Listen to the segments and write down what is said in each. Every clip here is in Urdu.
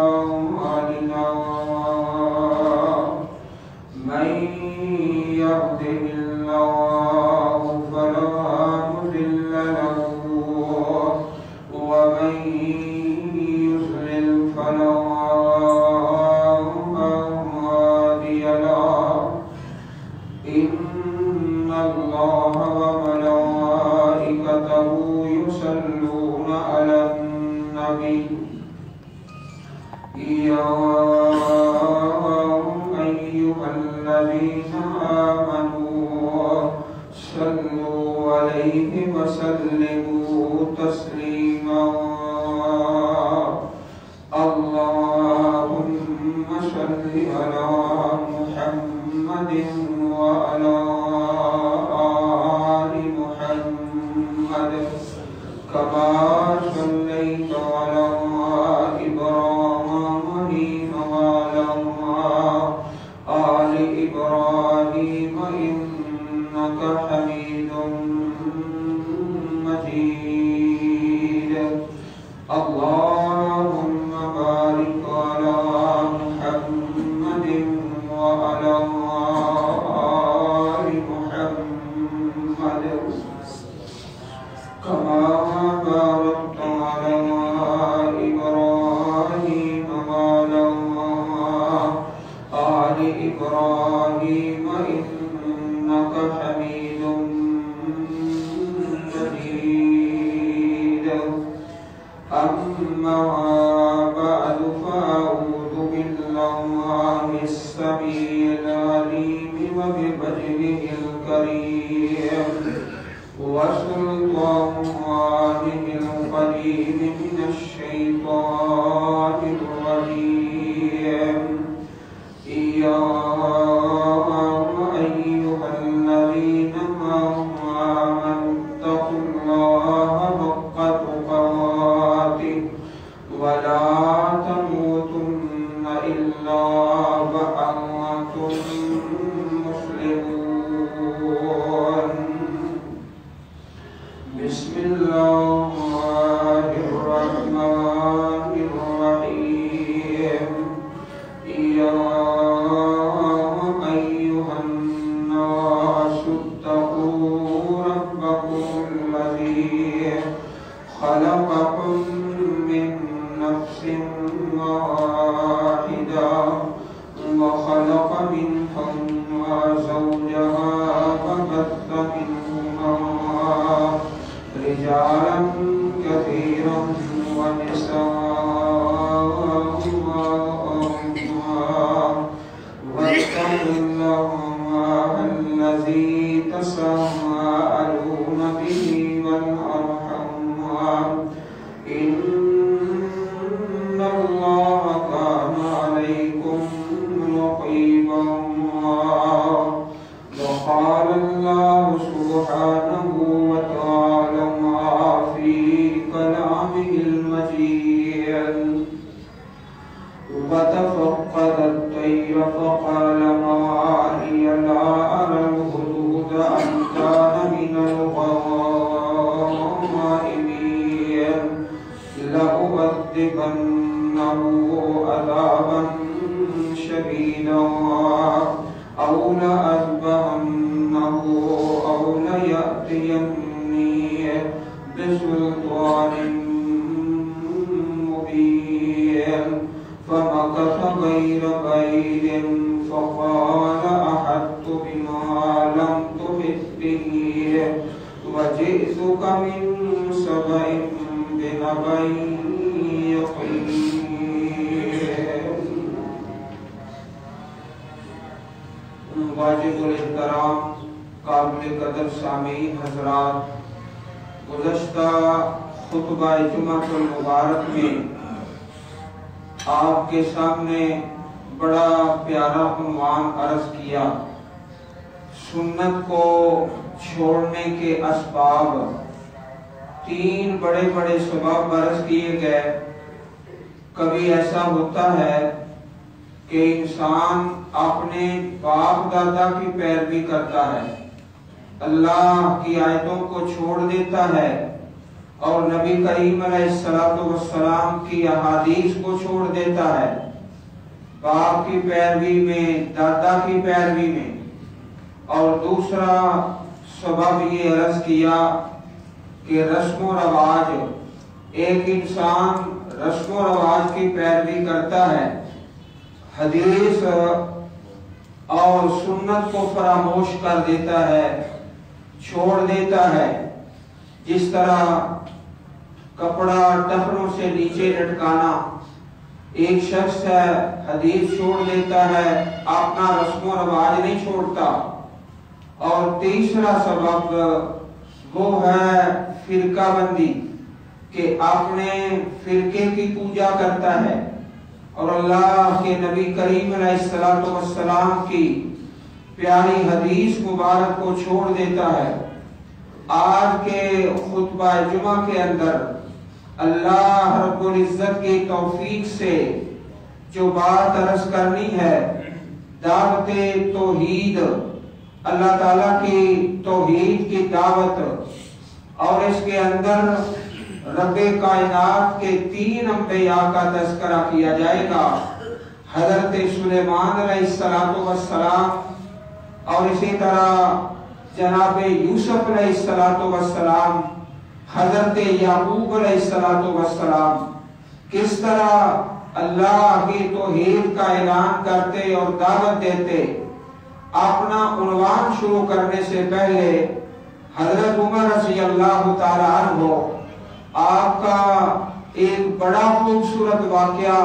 أعمالنا من يهده الله فلا مضل له ومن يضلل فلا هادي له إن الله وملائكته يصلون على النبي يا أيها الذين آمنوا صلوا عليه وسلموا تسليما اللهم صل على محمد وعلى آل محمد كما صليت على إبراهيم وعلى آل إبراهيم إنك حميد مجيد اللهم بارك على محمد وعلى آل محمد كما باركت على إبراهيم وعلى آل إبراهيم إنك حميد مجيد أما بعد فأعوذ بالله السميع العليم وبوجهه الكريم وسلطانه القديم من الشيطان الرجيم يا أيها الذين آمنوا اتقوا الله حق تقاته ولا تموتن إلا وأنتم مسلمون بسم الله الرحمن الرحيم يا أيها الناس اتقوا ربكم الذي خلقكم من نفس واحدة وخلق منها زوجها وبث منهما رجالا كثيرا ونساء واتقوا الله الذي تساءلون به والأرحام إن الله كان عليكم رقيبا وقال الله سبحانه وتعالى في كلامه المجيد وتفقد الطير فقال ما لي لا أرى الهدهد أم كان من الغائبين لأعذبنه عذابا شديدا أو لأذبحنه أو ليأتيني بسلطان مبين فمكث غير بعيد فقال أحطت بما لم تحط به وجئتك من سبأ بنبأ يقين واجب الاحترام قابل قدر سامعین حضرات، گزشتہ خطبہ جمعہ المبارک میں آپ کے سامنے بڑا پیارا عنوان عرض کیا، سنت کو چھوڑنے کے اسباب۔ تین بڑے بڑے سبب عرض کیے گئے۔ کبھی ایسا ہوتا ہے کہ انسان اپنے باپ دادا کی پیروی کرتا ہے، اللہ کی آیتوں کو چھوڑ دیتا ہے، اور نبی کریم علیہ السلام کی احادیث کو چھوڑ دیتا ہے باپ کی پیروی میں، دادا کی پیروی میں۔ اور دوسرا سبب یہ عرض کیا کہ رسم و رواج، ایک انسان رسم و رواج کی پیروی کرتا ہے، حدیث اور سنت کو فراموش کر دیتا ہے، چھوڑ دیتا ہے۔ جس طرح کپڑا ٹخنوں سے نیچے لٹکانا، ایک شخص ہے حدیث چھوڑ دیتا ہے، اپنا رسم و رواج نہیں چھوڑتا۔ اور تیسرا سبب وہ ہے فرقہ بندی، کہ اپنے فرقے کی پوجا کرتا ہے اور اللہ کے نبی کریم علیہ السلام کی پیاری حدیث مبارک کو چھوڑ دیتا ہے۔ آج کے خطبہ جمعہ کے اندر اللہ رب العزت کی توفیق سے جو بات عرض کرنی ہے، دعوت توحید، اللہ تعالیٰ کی توحید کی دعوت، اور اس کے اندر رب کائنات کے 3 انبیاء کا تذکرہ کیا جائے گا، حضرت سلیمان علیہ السلام، اور اسی طرح جناب یوسف علیہ السلام، حضرت یعقوب علیہ السلام، کس طرح اللہ کی توحید کا اعلان کرتے اور دعوت دیتے۔ اپنا عنوان شروع کرنے سے پہلے حضرت عمر رضی اللہ تعالیٰ عنہ آپ کا ایک بڑا خوبصورت واقعہ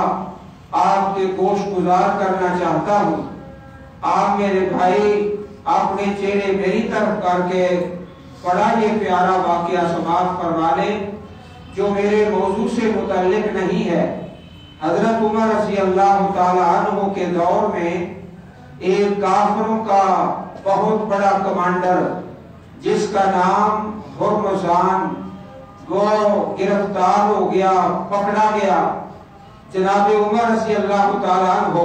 آپ کے گوش گزار کرنا چاہتا ہوں۔ آپ میرے بھائی اپنے چہرے میری طرف کر کے بڑا یہ پیارا واقعہ سماعت فرما لیں جو میرے موضوع سے متعلق نہیں ہے۔ حضرت عمر رضی اللہ تعالیٰ عنہ کے دور میں ایک کافروں کا بہت بڑا کمانڈر جس کا نام ہرمزان وہ گرفتار ہو گیا، پکڑا گیا۔ جناب عمر رضی اللہ تعالیٰ عنہ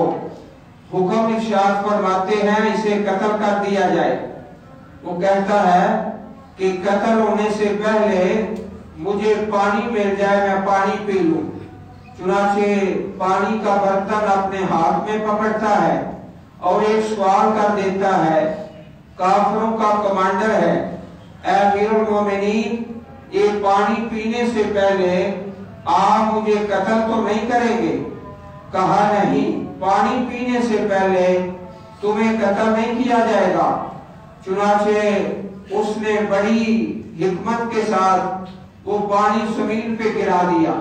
حکم ارشاد فرماتے ہیں اسے قتل کر دیا جائے۔ وہ کہتا ہے کہ قتل ہونے سے پہلے مجھے پانی مل جائے، میں پانی پی لوں۔ چنانچہ پانی کا برتن اپنے ہاتھ میں پکڑتا ہے اور ایک سوال کر دیتا ہے، کافروں کا کمانڈر ہے، اے امیر المومنین، یہ پانی پینے سے پہلے آپ مجھے قتل تو نہیں کریں گے؟ کہا نہیں، پانی پینے سے پہلے تمہیں قتل نہیں کیا جائے گا۔ چنانچہ اس نے بڑی حکمت کے ساتھ وہ پانی زمین پہ گرا دیا۔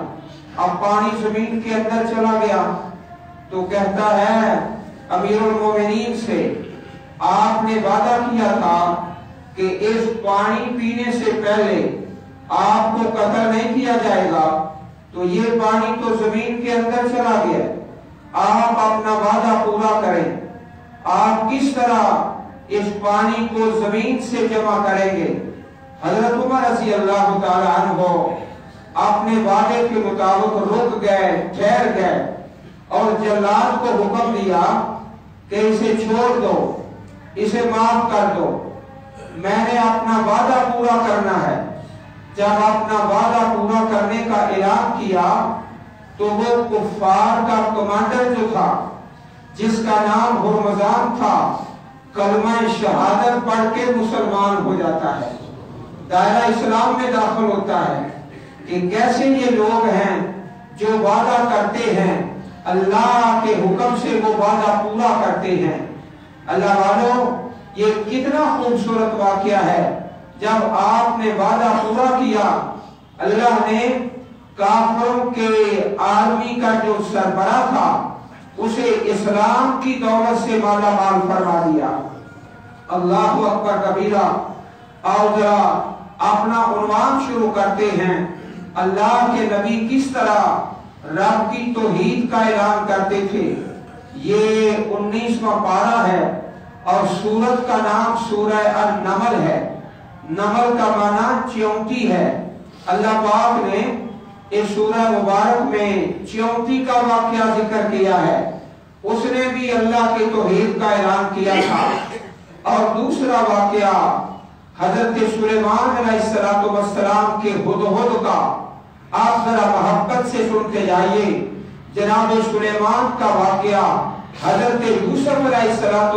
اب پانی زمین کے اندر چلا گیا تو کہتا ہے امیر المومنین سے، آپ نے وعدہ کیا تھا کہ اس پانی پینے سے پہلے آپ کو قتل نہیں کیا جائے گا، تو یہ پانی تو زمین کے اندر چلا گیا، آپ اپنا وعدہ پورا کریں۔ آپ کس طرح اس پانی کو زمین سے جمع کریں گے؟ حضرت عمر رضی اللہ تعالیٰ عنہ اپنے وعدے کے مطابق رک گئے، ٹھہر گئے، اور جلاد کو حکم دیا کہ اسے چھوڑ دو، اسے معاف کر دو، میں نے اپنا وعدہ پورا کرنا ہے۔ جب اپنا وعدہ پورا کرنے کا اعلان کیا تو وہ کفار کا کمانڈر جو تھا جس کا نام ہرمزان تھا، کلمہ شہادت پڑھ کے مسلمان ہو جاتا ہے، دائرہ اسلام میں داخل ہوتا ہے۔ کہ کیسے یہ لوگ ہیں جو وعدہ کرتے ہیں، اللہ کے حکم سے وہ وعدہ پورا کرتے ہیں۔ اللہ والوں، یہ کتنا خوبصورت واقعہ ہے۔ جب آپ نے وعدہ پورا کیا، اللہ نے کافروں کے آرمی کا جو سربراہ تھا اسے اسلام کی دولت سے مالا مال فرما دیا۔ اللہ اکبر کبیرہ۔ آؤ ذرا اپنا عنوان شروع کرتے ہیں، اللہ کے نبی کس طرح رب کی توحید کا اعلان کرتے تھے۔ یہ 19واں پارہ ہے اور سورت کا نام سورہ النمل ہے۔ نمل کا معنی چیونٹی ہے۔ اللہ پاک نے اس سورہ مبارک میں چیونٹی کا واقعہ ذکر کیا ہے، اس نے بھی اللہ کی توحید کا اعلان کیا تھا۔ اور دوسرا واقعہ حضرت سلیمان علیہ السلام کے ہدہد کا آپ ذرا محبت سے سنتے جائیے۔ جناب سلیمان کا واقعہ، حضرت یوسف علیہ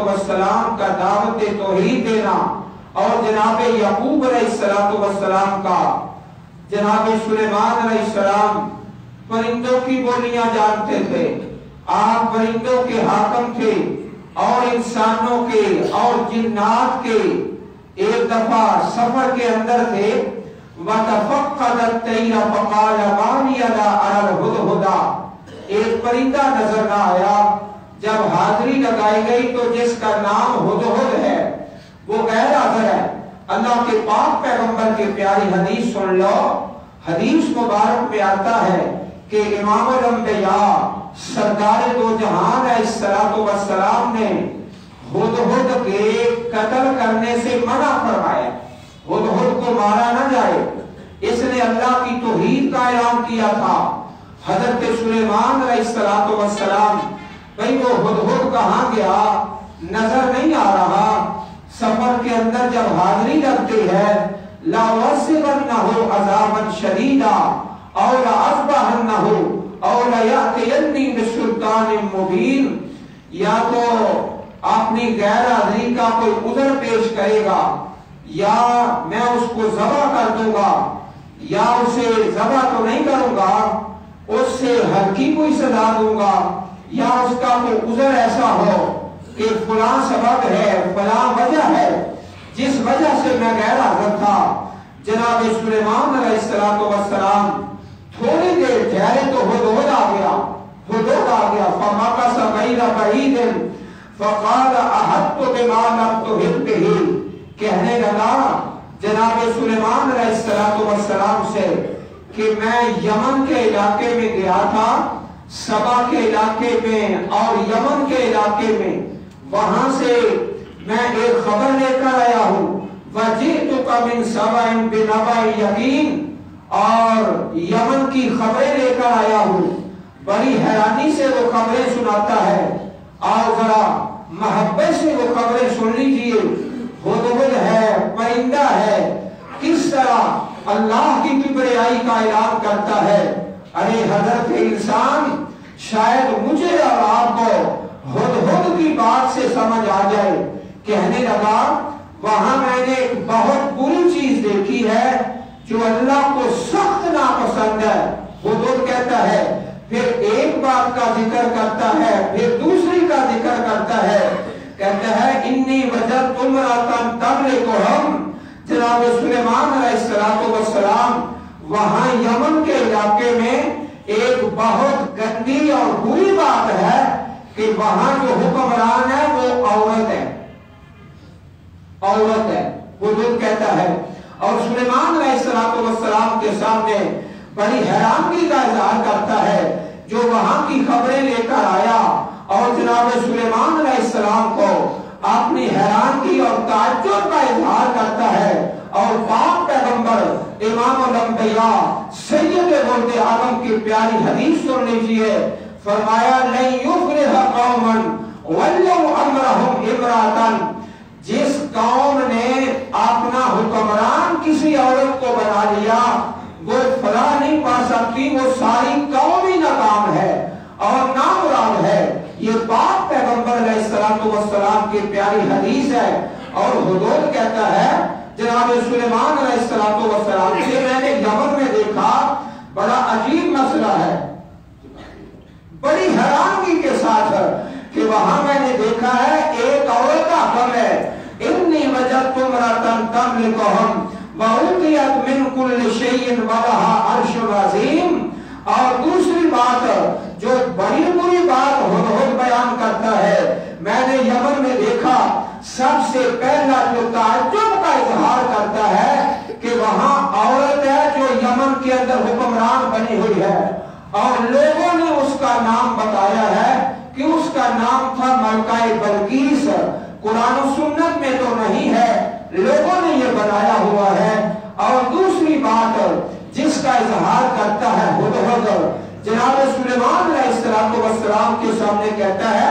السلام کا دعوت توحید دینا، اور جناب یعقوب علیہ السلام کا۔ جناب سلیمان علیہ السلام پرندوں کی بولیاں جانتے تھے، آپ پرندوں کے حاکم تھے اور انسانوں کے اور جنات کے۔ ایک دفعہ سفر کے اندر تھے، وَتَفَقَّدَ الطَّيْرَ فَقَالَ مَا لِيَ لَا أَرَى الْهُدْهُدَ۔ ایک پرندہ نظر نہ آیا۔ جب حاضری لگائی گئی تو جس کا نام ہدہد ہے وہ غیر حاضر ہے۔ اللہ کے پاک پیغمبر کی پیاری حدیث سن لو۔ حدیث مبارک میں آتا ہے کہ امام الانبیاء سردار دو جہان علیہ السلام نے ہدہد کے قتل کرنے سے منع فرمایا، ہدہد کو مارا نہ جائے، اس نے اللہ کی توحید کا اعلان کیا تھا۔ حضرت سلیمان علیہ السلام، بھئی وہ ہدہد کہاں گیا نظر نہیں آ رہا۔ سفر کے اندر جب حاضری لگتی ہے، لَأُعَذِّبَنَّهُ عَذَابًا شَدِيدًا أَوْ لَأَذْبَحَنَّهُ أَوْ لَيَأْتِيَنِّي بِسُلْطَانٍ مُبِينٍ، یا تو اپنی غیر حاضری کا کوئی عذر پیش کرے گا، یا میں اس کو ذبح کر دوں گا، یا اسے ذبح تو نہیں کروں گا، اس سے ہلکی کوئی سزا دوں گا، یا اس کا کوئی عذر ایسا ہو کہ فلاں سبب ہے، فلاں وجہ ہے جس وجہ سے میں غیر حاضر تھا۔ جناب سلیمان علیہ السلام تھوڑی دیر ٹھہرے تو ہدہد آ گیا، ہدہد آ گیا۔ فَمَكَثَ غَيْرَ بَعِيدٍ فَقَالَ أَحَطْتُ بِمَا لَمْ تُحِطْ بِهِ، کہنے لگا جناب سلیمان علیہ السلام سے کہ میں یمن کے علاقے میں گیا تھا، سبا کے علاقے میں اور یمن کے علاقے میں، وہاں سے میں ایک خبر لے کر آیا ہوں۔ وَجِئْتُكَ مِنْ سَبَإٍ بِنَبَإٍ یَقِینٍ، اور یمن کی خبریں لے کر آیا ہوں۔ بڑی حیرانی سے وہ خبریں سناتا ہے، اور ذرا محبت سے وہ خبریں سن لیجئے۔ ہدہد ہے، پرندہ ہے، کس طرح اللہ کی کبریائی کا اعلان کرتا ہے۔ ارے حضرت انسان، شاید مجھے اور آپ کو ہدہد کی بات سے سمجھ آ جائے۔ کہنے لگا وہاں میں نے ایک بہت بری چیز دیکھی ہے جو اللہ کو سخت ناپسند ہے۔ ہدہد کہتا ہے، پھر ایک بات کا ذکر کرتا ہے، پھر دوسری کا ذکر کرتا ہے، کہتا ہے انی وجدت امرأۃ تملکہم۔ جناب سلیمان علیہ السلام وہاں یمن کے علاقے میں ایک بہت گندی اور بری بات ہے کہ وہاں جو حکمران ہے وہ عورت ہے، عورت ہے، ہدہد کہتا ہے۔ اور سلیمان علیہ السلام کے سامنے بڑی حیرانگی کا اظہار کرتا ہے، جو وہاں کی خبریں لے کر آیا، اور جناب سلیمان علیہ السلام کو اپنی حیرانگی اور تعجب کا اظہار کرتا ہے۔ اور پاک پیغمبر امام الانبیاء سید ولد آدم کی پیاری حدیث سن لیجیے۔ فرمایا لَن يُفْلِحَ قَوْمًا وَلَّوْا أَمْرَهُمْ امْرَأَةً، جس قوم نے اپنا حکمران کسی عورت کو بنا لیا وہ فلاح نہیں پا سکتی، وہ ساری قوم ہی ناکام ہے اور نامراد ہے۔ یہ پاک پیغمبر علیہ السلام کی پیاری حدیث ہے۔ اور ہدہد کہتا ہے جناب سلیمان علیہ السلام سے میں نے یمن میں دیکھا، بڑا عجیب مسئلہ ہے، بڑی حیرانگی کے ساتھ کہ وہاں میں نے دیکھا ہے ایک عورت کا حکم ہے، انی وجدت امرأۃ تملکہم وَأُوتِیَتْ مِنْ كُلِّ شَيْءٍ وَلَهَا عَرْشٌ عَظِیمٌ۔ اور دوسری بات جو بڑی بری بات ہدہد بیان کرتا ہے، میں نے یمن میں دیکھا، سب سے پہلا جو تعجب کا اظہار کرتا ہے کہ وہاں عورت ہے جو یمن کے اندر حکمران بنی ہوئی ہے، اور لوگوں نے اس کا نام بتایا ہے کہ اس کا نام تھا ملکہ بلقیس۔ قرآن و سنت میں تو نہیں ہے، لوگوں نے یہ بنایا ہوا ہے۔ اور دوسری بات جس کا اظہار کرتا ہے ہدہد، جناب سلیمان علیہ السلام کے سامنے کہتا ہے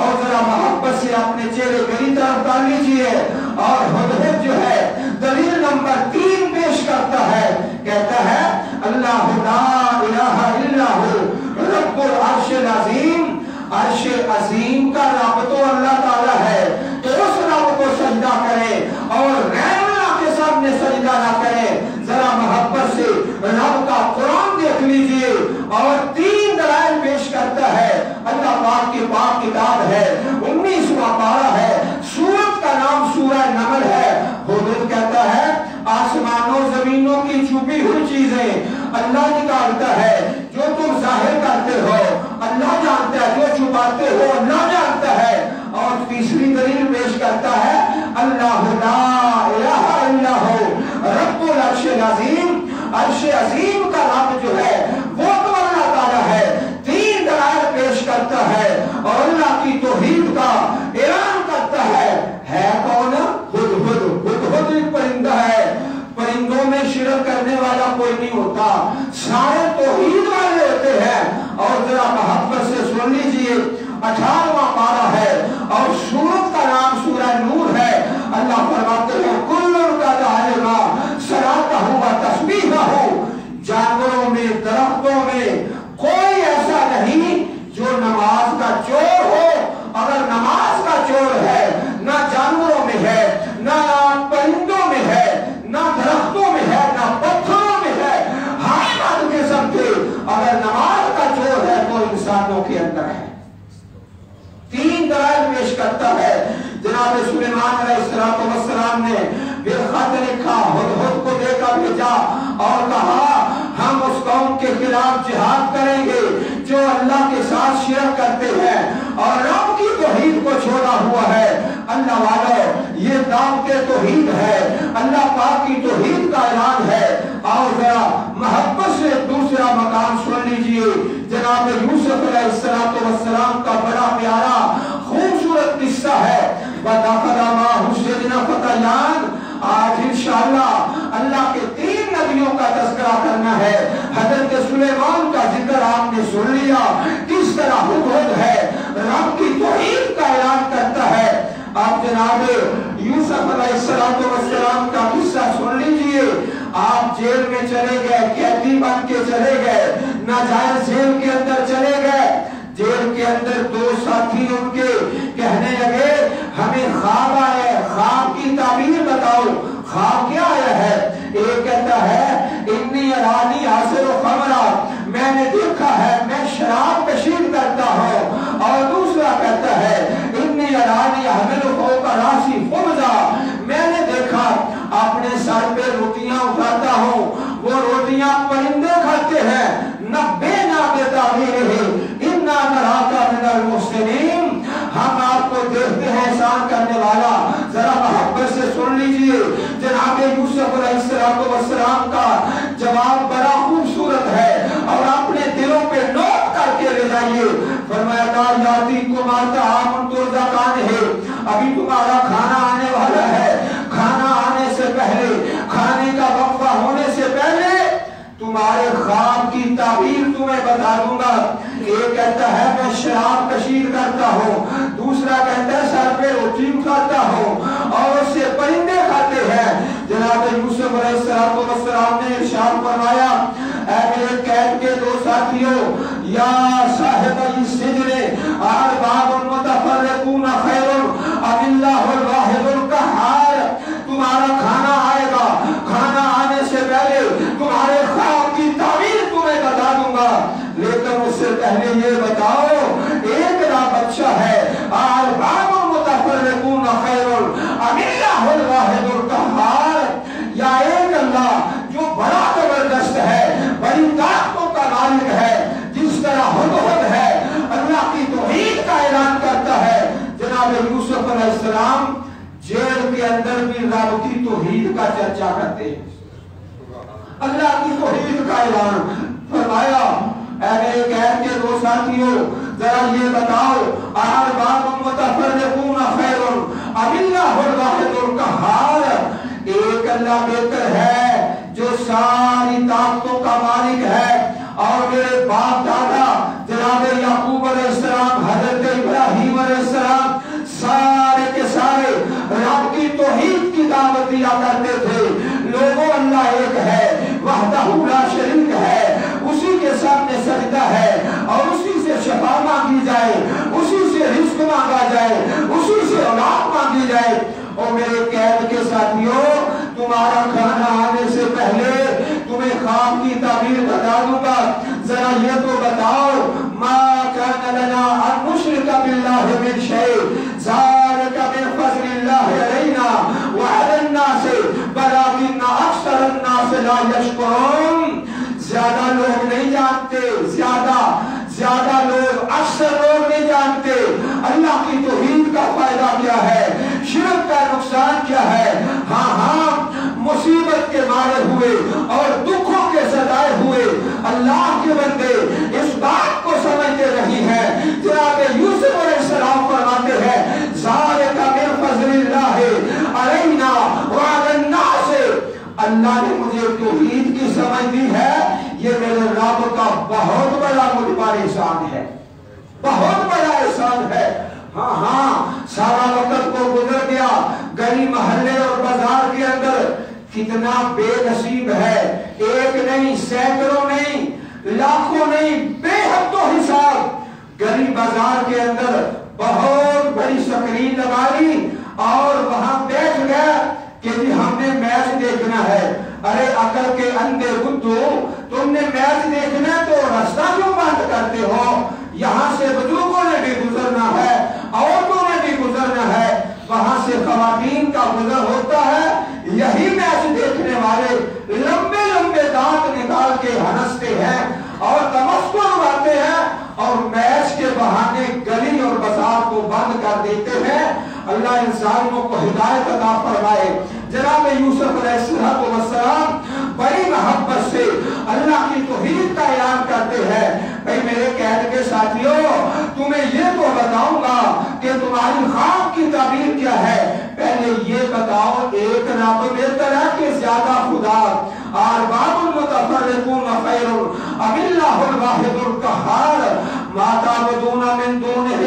اور ذرا محبت سے اپنے چہرے گری طرف ڈال لیجیے. اور ہدہد جو ہے دلیل نمبر 3 پیش کرتا ہے, کہتا ہے اللہ لا الہ الا هو رب العرش العظیم. عرش عظیم کا رب تو اللہ تعالیٰ ہے, تو اس رب کو سجدہ کرے اور غیر اللہ کے سامنے سجدہ نہ کرے. ذرا محبت سے رب کا قرآن دیکھ لیجئے اور 3 دلائل پیش کرتا ہے. اللہ پاک کی پاک کتاب ہے, 19واں پارہ ہے, سورت کا نام سورہ نمل ہے. ہدہد کہتا ہے آسمانوں زمینوں کی چھپی ہوئی چیزیں اللہ نکالتا ہے, جو تم ظاہر کرتے ہو اللہ جانتا ہے, جو چھپاتے ہو اللہ جانتا ہے. اور تیسری دلیل پیش کرتا ہے اللہ لا الہ الا هو رب العرش العظیم. عرش عظیم کا رب جو ہے وہ تو اللہ تعالیٰ ہے. 3 دلائل پیش کرتا ہے اور اللہ کی توحید کا اعلان کرتا ہے. ہے کون؟ ہدہد. ہدہد ایک پرندہ ہے, پرندوں میں شرک کرنے والا کوئی نہیں ہوتا, سارے توحید والے ہوتے ہیں. اور ذرا محبت سے سن لیجئے 18واں پارہ ہے اور سورت کا نام سورہ نور ہے. اللہ فرماتے ہیں کل کا ظالما صلاۃہ و تسبیحہ. جانوروں میں درختوں میں کوئی ایسا نہیں جو نماز کا چور ہو. اگر نماز کا چور ہے نہ جانوروں میں ہے, نہ پرندوں میں ہے, نہ درختوں میں ہے, نہ پتھروں میں ہے, ہر بات کے سمجھے اگر نماز کا چور ہے تو انسانوں کے اندر ہے. 3 دلائل پیش کرتا ہے. جناب سلیمان علیہ السلام نے خط لکھا, ہدہد کو دے کر بھیجا اور کہا ہم اس قوم کے خلاف جہاد کریں گے جو اللہ کے ساتھ شرک کرتے ہیں اور رب کی توحید کو چھوڑا ہوا ہے. اللہ والو یہ دعوت توحید ہے, اللہ پاک کی توحید کا اعلان ہے. اور ذرا محبت سے دوسرا مقام سن لیجئے. جناب یوسف علیہ السلام کا بڑا پیارا خوبصورت قصہ ہے. وَدَخَلَ مَعَهُ السِّجْنَ فَتَيَانِ. آج انشاءاللہ اللہ کے 3 نبیوں کا تذکرہ کرنا ہے. حضرت سلیمان کا ذکر آپ نے سن لیا, کس طرح ہدہد ہے رب کی توحید کا اعلان کرتا ہے. آپ جناب یوسف علیہ السلام کا قصہ سن لیجئے. آپ جیل میں چلے گئے, قیدی بن کے چلے گئے, ناجائز جیل کے اندر چلے گئے. جیل کے اندر 2 ساتھی ان کے کہنے لگے ہمیں خواب آیا ہے, خواب کی تعبیر بتاؤ, خواب کیا آیا ہے؟ ایک کہتا ہے انی ارانی حاصل خمرہ, میں نے دیکھا ہے میں شراب کشید کرتا ہوں. اور دوسرا کہتا ہے انی ارانی حمل فوق راسی خبزہ, میں نے دیکھا اپنے سر پہ روٹیاں اٹھاتا ہوں, وہ روٹیاں پرندے کھاتے ہیں. نبے نابے تعبیر ہے اِنَّا نَرَاكَ مِنَ الْمُحْسِنِينَ. ہم آپ کو دیکھتے ہیں احسان کرنے والا. ذرا محبت سے سن لیجئے. جناب یوسف علیہ السلام کا جواب بڑا خوبصورت ہے اور اپنے دلوں پہ نوٹ کر کے لے جائیے. فرمایا یَأْتِيكُمْ طَعَامٌ تُرْزَقَانِهِ, ابھی تمہارا کھانا آنے والا ہے. کھانا آنے سے پہلے, کھانے کا وقفہ ہونے سے پہلے تمہارے خواب کی تعبیر تمہیں بتا دوں گا. ایک کہتا ہے میں شراب کشید کرتا ہوں, دوسرا کہتا ہے سر پہ روٹی کھاتا ہوں اور اس سے پرندے کھاتے ہیں. جناب یوسف علیہ السلام نے ارشاد فرمایا اے میرے قید کے 2 ساتھیوں, یا صاحب السجن ارباب متفرقون خیر ام اللہ الواحد القہار. تمہارا کھانا آئے گا, کھانا آنے سے پہلے تمہارے خواب کی تعبیر تمہیں بتا دوں گا, لیکن اس سے پہلے یہ بتاؤ ایک رب اچھا ہے, ارباب متفرقون خیر ام اللہ الواحد القہار, یا ایک اللہ جو بڑا زبردست ہے, بڑی طاقتوں کا مالک ہے. جس طرح ہدہد ہے اللہ کی توحید کا اعلان کرتا ہے. جناب یوسف علیہ السلام جیل کے اندر بھی رب کی توحید کا چرچا کرتے ہیں, اللہ کی توحید کا اعلان. فرمایا اے میرے قید کے 2 ساتھیوں, ذرا یہ بتاؤ ارباب متفرقون خیر ام اللہ الواحد القہار. ایک اللہ بہتر ہے جو ساری طاقتوں کا مالک ہے. اور میرے باپ دادا جناب یعقوب علیہ السلام, حضرت ابراہیم علیہ السلام جائے. اور میرے قید کے ساتھیوں، تمہارا کھانا آنے سے پہلے تمہیں خواب کی تعبیر بتا دوں گا. ذرا یہ تو بتاؤ، ما کان لنا ان نشرک باللہ من شیء ذالک من فضل اللہ علینا وعلی الناس ولکن اکثر الناس لا یشکرون. زیادہ لوگ نہیں جانتے، زیادہ لوگ، اکثر لوگ نہیں جانتے اللہ کی توحید کا فائدہ کیا ہے، شرک کا نقصان کیا ہے. ہاں مصیبت کے مارے ہوئے اور دکھوں کے سزائے ہوئے اللہ کے بندے اس بات کو سمجھتے رہی ہیں. جناب یوسف علیہ السلام فرماتے ہیں ذالک من فضل اللہ علینا وعلی الناس. اللہ نے مجھے توحید کی سمجھ دی ہے، یہ میرے رب کا بہت بڑا مجھ پر احسان ہے، بہت بڑا احسان ہے. ہاں سارا وقت کو گزر گیا، گلی محلے اور بازار کے اندر کتنا بے نصیب ہے، ایک نہیں، سینکڑوں نہیں، لاکھوں نہیں، بے حد و حساب گلی بازار کے اندر بہت بڑی سکرین لگا لی اور وہاں بیٹھ گیا کہ جی ہم نے میچ دیکھنا ہے. ارے عقل کے اندھے بدھو، تم نے میچ دیکھنا تو راستہ کیوں بند کرتے ہو؟ یہاں سے بزرگوں نے بھی گزرنا ہے، عورتوں نے بھی گزرنا ہے، وہاں سے خواتین کا گزر ہوتا ہے. یہی میچ دیکھنے والے لمبے لمبے دانت نکال کے ہنستے ہیں اور تمسخر اڑاتے ہیں اور میچ کے بہانے گلی اور بازار کو بند کر دیتے ہیں. اللہ انسانوں کو ہدایت عطا فرمائے. جناب یوسف علیہ السلام بڑی محبت سے اللہ کی توحید کا اعلان کرتے ہیں. بھئی میرے قید کے ساتھیوں، تمہیں یہ تو بتاؤں گا کہ تمہاری خواب کی تعبیر کیا ہے. پہلے یہ بتاؤ، ایک رب بہتر ہے کہ زیادہ خدا؟ ارباب المتفرقون خیر ام اللہ الواحد القہار ما تعبدون من دونہ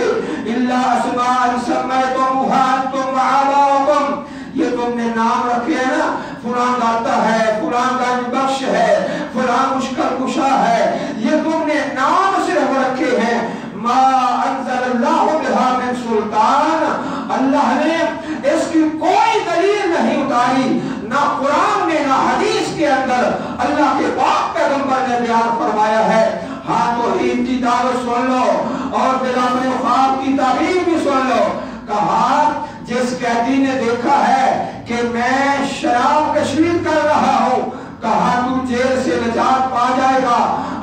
الا اسماء سمیتموها انتم وآباؤکم. یہ تم نے نام رکھے ہیں نا، فلان داتا ہے، فلان گنج بخش ہے، فلان مشکل کشا ہے، یہ تم نے نام صرف رکھے ہیں. ما انزل اللہ بہا من سلطان، اللہ نے اس کی کوئی دلیل نہیں اتاری، نہ قرآن میں نہ حدیث کے اندر اللہ کے پاک پیغمبر نے بیان فرمایا ہے. ہاں توحید کی دعوت سن لو اور بلافر خواب کی تعبیر بھی سن لو. کہا جس قیدی نے دیکھا ہے کہ میں شراب کشید کر رہا ہوں، کہا تو جیل سے نجات پا جائے گا،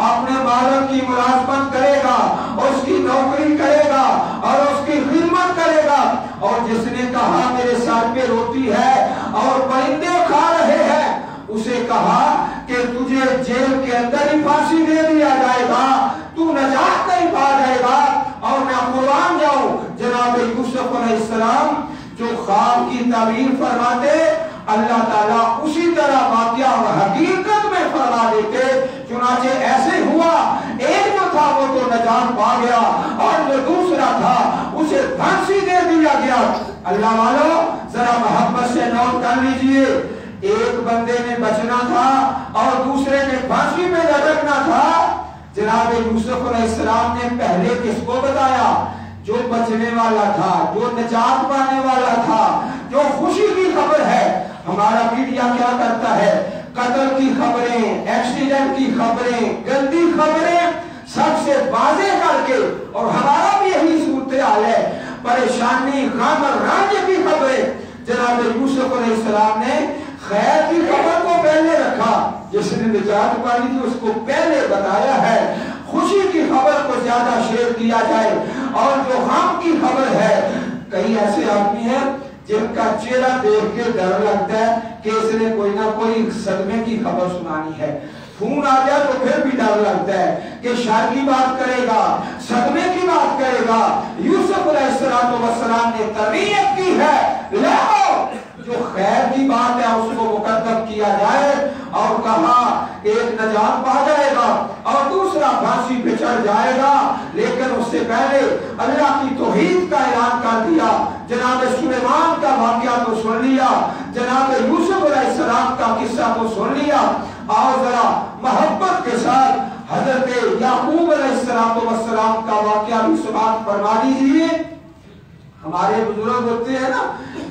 اپنے مالک کی ملازمت کرے گا، اس کی نوکری کرے گا اور اس کی خدمت کرے گا. اور جس نے کہا میرے ساتھ پہ روٹی ہے اور پرندے کھا رہے ہیں، اسے کہا کہ تجھے جیل کے اندر ہی پھانسی دے دیا جائے گا، تو نجات نہیں پا جائے گا اور میں قربان جاؤں. جناب یوسف علیہ السلام جو خواب کی تعبیر فرماتے، اللہ تعالیٰ اسی طرح واقعہ اور حقیقت میں فرما دیتے. چنانچہ ایسے ہوا، ایک جو تھا وہ تو نجات پا گیا اور جو دوسرا تھا اسے پھانسی دے دیا گیا. اللہ والو ذرا محبت سے نوٹ کر لیجئے، ایک بندے نے بچنا تھا اور دوسرے نے پھانسی میں لٹکنا تھا. جناب یوسف علیہ السلام نے پہلے کس کو بتایا؟ جو بچنے والا تھا، جو نجات پانے والا تھا، جو خوشی کی خبر ہے. ہمارا میڈیا کیا کرتا ہے؟ قتل کی خبریں، ایکسیڈنٹ کی خبریں، گندی خبریں سب سے واضح کر کے، اور ہمارا بھی یہی صورتحال ہے، پریشانی، غم اور رنج کی خبریں. جناب یوسف علیہ السلام نے خیر کی خبر کو پہلے رکھا، جس نے نجات پانی تھی اس کو پہلے بتایا ہے. خوشی کی خبر کو زیادہ شیئر کیا جائے اور جو غم کی خبر ہے. کئی ایسے آدمی ہیں جن کا چہرہ دیکھ کے ڈر لگتا ہے کہ اس نے کوئی نہ کوئی صدمے کی خبر سنانی ہے. خون آ جائے تو پھر بھی ڈر لگتا ہے کہ شر کی بات کرے گا، صدمے کی بات کرے گا. یوسف علیہ السلام نے تربیت کی ہے، لاؤ جو خیر کی بات ہے اس کو مقدم کیا جائے، اور کہا ایک نجات پا جائے گا اور دوسرا پھانسی پہ چڑھ جائے گا. لیکن اس سے پہلے اللہ کی توحید کا اعلان کر دیا. جناب سلیمان کا واقعہ تو سن لیا، جناب یوسف علیہ السلام کا قصہ تو سن لیا. اور ذرا محبت کے ساتھ حضرت یعقوب علیہ السلام کا واقعہ بھی سماعت فرما دیجیے. ہمارے بزرگ ہوتے ہیں نا،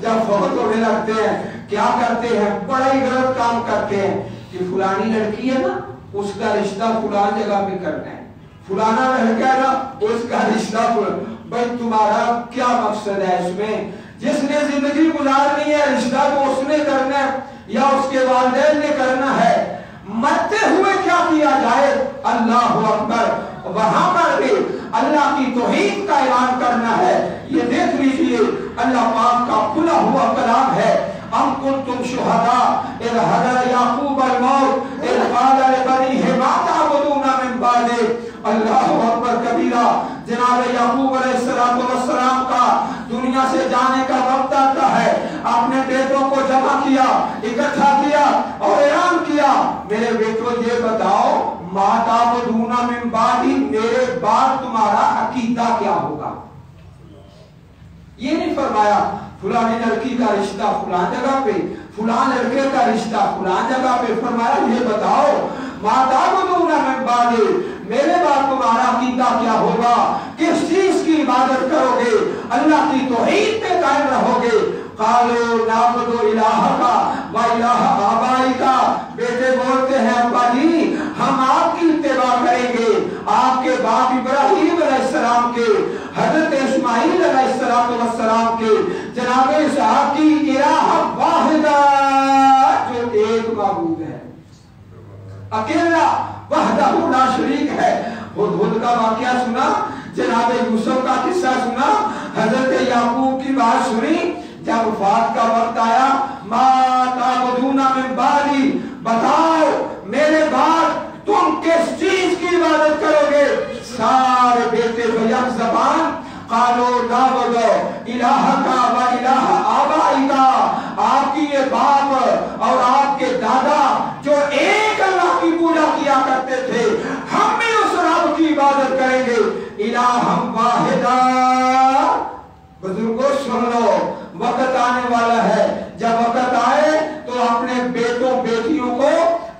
جب فوت ہونے لگتے ہیں کیا کرتے ہیں؟ بڑا ہی غلط کام کرتے ہیں کہ فلانی لڑکی ہے نا اس کا رشتہ فلان جگہ پہ کرنا ہے، فلانا لڑکا ہے نا اس کا رشتہ بھائی تمہارا کیا مقصد ہے اس میں؟ جس نے زندگی گزارنی ہے رشتہ تو اس نے کرنا ہے یا اس کے والدین نے کرنا ہے؟ مرتے ہوئے کیا کیا جائے؟ اللہ اکبر، وہاں پر بھی اللہ کی توحید کا اعلان کرنا ہے۔ یہ دیکھ لیجئے اللہ پاک کا کھلا ہوا کلام ہے، ام کنتم شہداء اذ حضر یعقوب الموت اذ قال لبنیہ ما تعبدون من بعدہ۔ اللہ اکبر کبیرہ، جناب یعقوب علیہ السلام کا دنیا سے جانے کا وقت آتا ہے، اپنے بیٹوں کو جمع کیا، اکٹھا کیا اور اعلان کیا، میرے بیٹوں یہ بتاؤ ما تعبدون من بعدی، میرے بعد تمہارا عقیدہ کیا ہوگا؟ یہ نہیں فرمایا فلانی لڑکی کا رشتہ فلان جگہ پہ، فلان لڑکے کا رشتہ فلان جگہ پہ، فرمایا یہ بتاؤ ما تعبدون من بعدی، میرے بعد تمہارا عقیدہ کیا ہوگا؟ کس چیز کی عبادت کرو گے؟ اللہ کی توحید پہ قائم رہو گے؟ قالوا نعبد الہک و الہ آبائک، بیٹے بولتے ہیں ابا جی ہم آپ کی اتباع کریں گے، آپ کے باپ ابراہیم علیہ السلام کے، حضرت اسماعیل علیہ السلام کے، جناب اسحاق کی الہ واحدہ، جو ایک معبود ہے، اکیلا وحدہ لا شریک ہے۔ ہدہد کا واقعہ سنا، جناب یوسف کا قصہ سنا، حضرت یعقوب کی بات سنی، جب وفات کا وقت آیا ما تعبدون من بعدی، بتاؤ میرے بعد تم کس چیز کی عبادت کرو گے؟ سارے بیٹے بیک زبان قالوا نعبد الہک و الہ آبائک، آپ کی یہ باپ اور آپ کے دادا جو ایک اللہ کی پوجا کیا کرتے تھے، ہم بھی اس رب کی عبادت کریں گے، الہ واحدہ۔ بزرگوں سن لو، وقت آنے والا ہے، جب وقت آئے تو اپنے بیٹوں بیٹیوں کو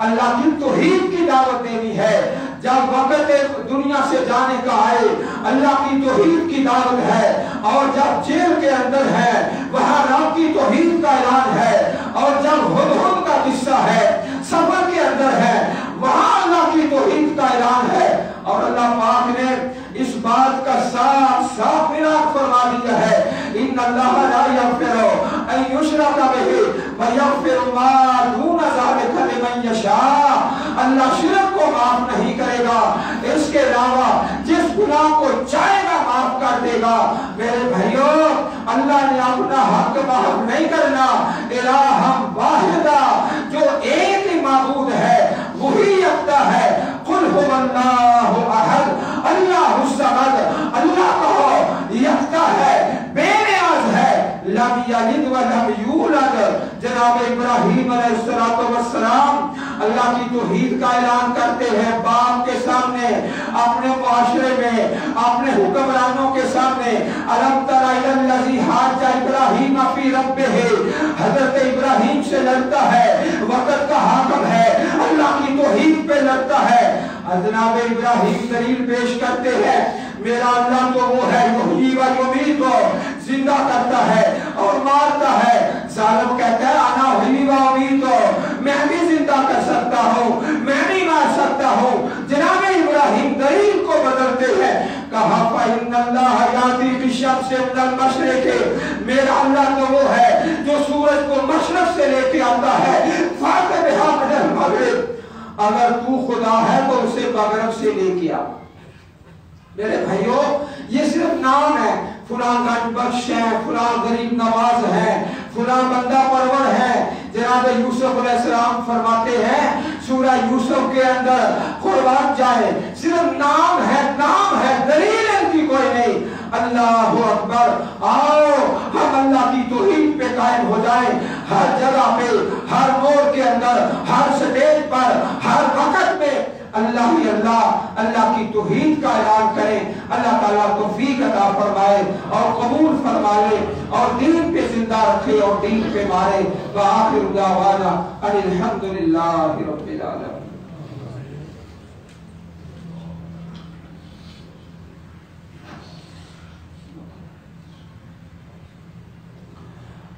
اللہ کی توحید کی دعوت دینی ہے۔ جب وقت دنیا سے جانے کا آئے اللہ کی توحید کی دعوت ہے، اور جب جیل کے اندر ہے وہاں رب کی توحید کا اعلان ہے، اور جب ہدہد کا قصہ ہے سفر کے اندر ہے وہاں اللہ کی توحید کا اعلان ہے۔ اور اللہ پاک نے اس بات کا صاف صاف اعلان فرما دیا ہے، ان اللہ لا یغفر ان یشرک بہ ویغفر ما دون ذلک لمن یشاء، اللہ شرک کو معاف نہیں کرے گا، اس کے علاوہ جس گناہ کو چاہے گا معاف کر دے گا۔ میرے بھائیوں، اللہ نے اپنا حق معاف نہیں کرنا، الہ واحدہ، جو ایک ہی معبود ہے وہی یکتا ہے، قل هو اللہ احد اللہ الصمد، اللہ کہو یکتا ہے، بے نیاز ہے، لم یلد ولم یولد۔ جناب ابراہیم علیہ السلام اللہ کی توحید کا اعلان کرتے ہیں، باپ کے سامنے، اپنے معاشرے میں، اپنے حکمرانوں کے سامنے، الم تر الی الذی حاج ابراہیم فی ربہ، حضرت ابراہیم سے لڑتا ہے، وقت کا حاکم ہے، اللہ کی توحید پہ لڑتا ہے۔ جناب ابراہیم دلیل پیش کرتے ہیں، میرا اللہ تو وہ ہے یحیی و یمیت، زندہ کرتا ہے اور مارتا ہے۔ ظالم کہتا ہے انا احیی و امیت، میں بھی زندہ کر سکتا ہوں، میں بھی مار سکتا ہوں۔ جناب ابراہیم دلیل کو بدلتے ہیں، کہا فإن اللہ یاتی بالشمس من المشرق، میرا اللہ تو وہ ہے جو سورج کو مشرق سے لے کے آتا ہے، فاتح بہا من المغرب، اگر تو خدا ہے تو اسے مغرب سے لے کے آ۔ میرے بھائیوں، یہ صرف نام ہے، فلان گنج بخش ہے، فلان غریب نواز ہے، فلان بندہ پرور ہے۔ جناب یوسف علیہ السلام فرماتے ہیں سورہ یوسف کے اندر قربان جائے، صرف نام ہے، دلیل ان کی کوئی نہیں۔ اللہ اکبر، آؤ ہم اللہ کی توحید پہ قائم ہو جائیں، ہر جگہ پہ، ہر موڑ کے اندر، ہر سٹیج پر، ہر وقت میں اللہ ہی اللہ کی توحید کا اعلان کریں۔ اللہ تعالیٰ توفیق عطا فرمائے اور قبول فرمائے اور دین پہ زندہ رکھے اور دین پہ مارے۔ وآخر دعوانا ان الحمدللہ رب العالمین۔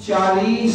40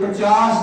50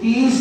30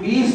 20,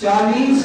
40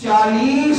40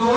2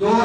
2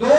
2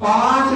5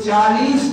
40